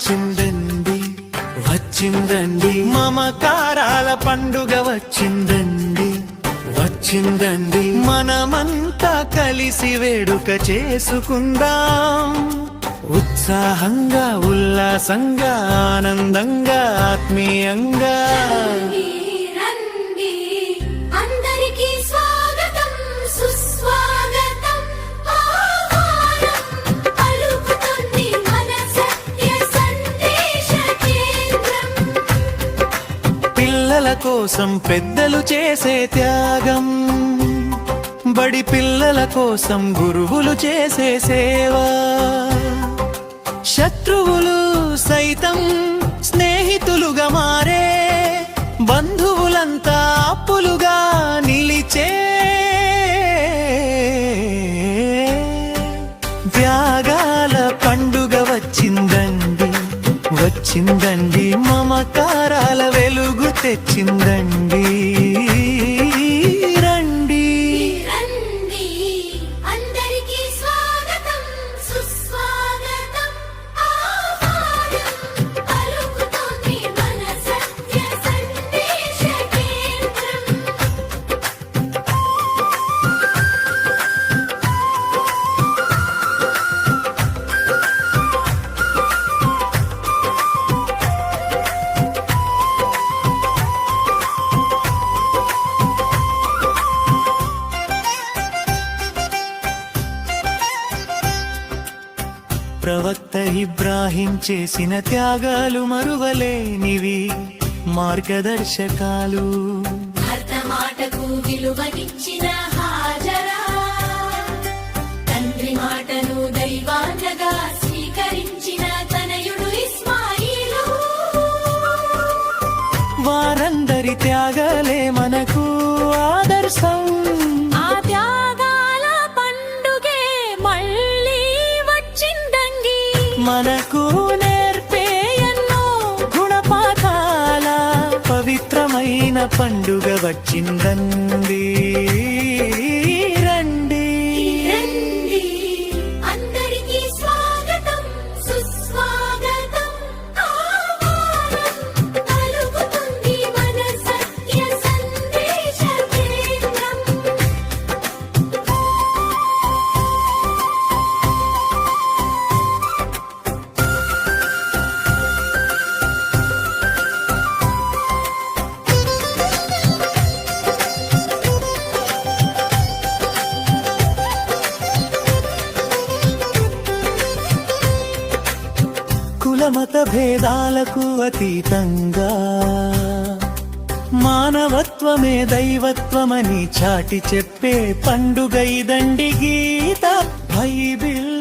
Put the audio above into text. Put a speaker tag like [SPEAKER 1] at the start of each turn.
[SPEAKER 1] వచ్చిందండి వచ్చిందండి మమకారాల పండుగ వచ్చిందండి వచ్చిందండి మనమంతా కలిసి వేడుక చేసుకుందాం ఉత్సాహంగా ఉల్లాసంగా ఆనందంగా ఆత్మీయంగా పిల్లల కోసం పెద్దలు చేసే త్యాగం బడి పిల్లల కోసం గురువులు చేసే సేవ శత్రువులు సైతం స్నేహితులుగా మారే బంధువులంతా అప్పులుగా నిలిచే త్యాగాల పండుగ వచ్చిందండి వచ్చిందండి మమకారాల వెలుగు తెచ్చిందండి రండి
[SPEAKER 2] అందరికీ స్వాగతం సుస్వాగతం ఆహ్వానం పలుకుతోంది మన సత్య సందేశ కేంద్రం
[SPEAKER 1] ప్రవక్త ఇబ్రాహిం చేసిన త్యాగాలు మరువలేనివి మార్గదర్శకాలు
[SPEAKER 2] భర్త మాటకు విలువనిచ్చిన హాజరా తండ్రి మాటను దైవాన్నగా స్వీకరించిన తనయుడు ఇస్మాయిలు
[SPEAKER 1] వారందరి త్యాగాలే మనకు ఆదర్శం మనకు నేర్పే ఎన్నో గుణపాఠాల పవిత్రమైన పండుగ వచ్చిందండి రండి
[SPEAKER 2] అందరికీ స్వాగతం సుస్వాగతం ఆహ్వానం పలుకుతోంది మన సత్య సందేశ కేంద్రం
[SPEAKER 1] కులమత భేదాలకు అతీతంగా మానవత్వమే దైవత్వమని చాటి చెప్పే పండుగ ఇదండి గీత బైబిల్